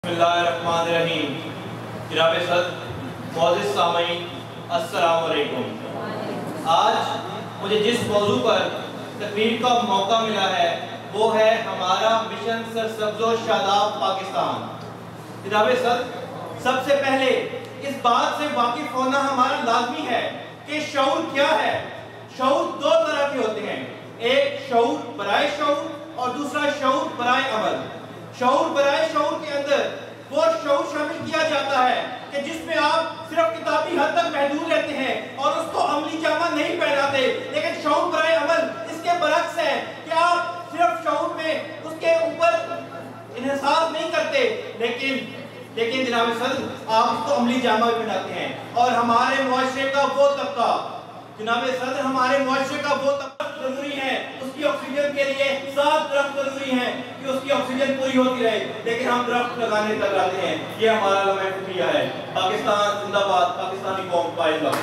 बिस्मिल्लाहिर्रहमानिर्रहीम। जनाब सद मौजूद सामीन अस्सलाम वालेकुम। आज मुझे जिस मौजू पर तकरीर का मौका मिला है वो है हमारा मिशन सरसब्ज़ो शादाब पाकिस्तान। जनाब सद, सबसे पहले इस बात से वाकिफ होना हमारा लाजमी है कि शऊर क्या है। शऊर दो तरह के होते हैं, एक शऊर बराए शऊर और दूसरा शऊर बराए अमल। शऊर बराए शऊर के अंदर वो शऊर शामिल किया जाता है कि जिसमें आप सिर्फ किताबी हद तक महदूद रहते हैं और उसको अमली जामा नहीं पहनाते। लेकिन शऊर बराए अमल इसके बरक्स है कि आप सिर्फ शऊर में उसके ऊपर इन्हिसार नहीं करते, लेकिन जनाब सद आप उसको अमली जामा भी पहनाते हैं। और हमारे मुआशरे का वो तबका, जनाब सद हमारे मुआशरे का वो तबका जरूरी है, उसकी ऑक्सीजन के लिए 7 दरख्त जरूरी हैं कि उसकी ऑक्सीजन पूरी होती रहे, लेकिन हम दरख्त लगाने तक आते हैं। ये हमारा लम्हा खुफिया है। पाकिस्तान जिंदाबाद, पाकिस्तानी कौम पाइंदाबाद।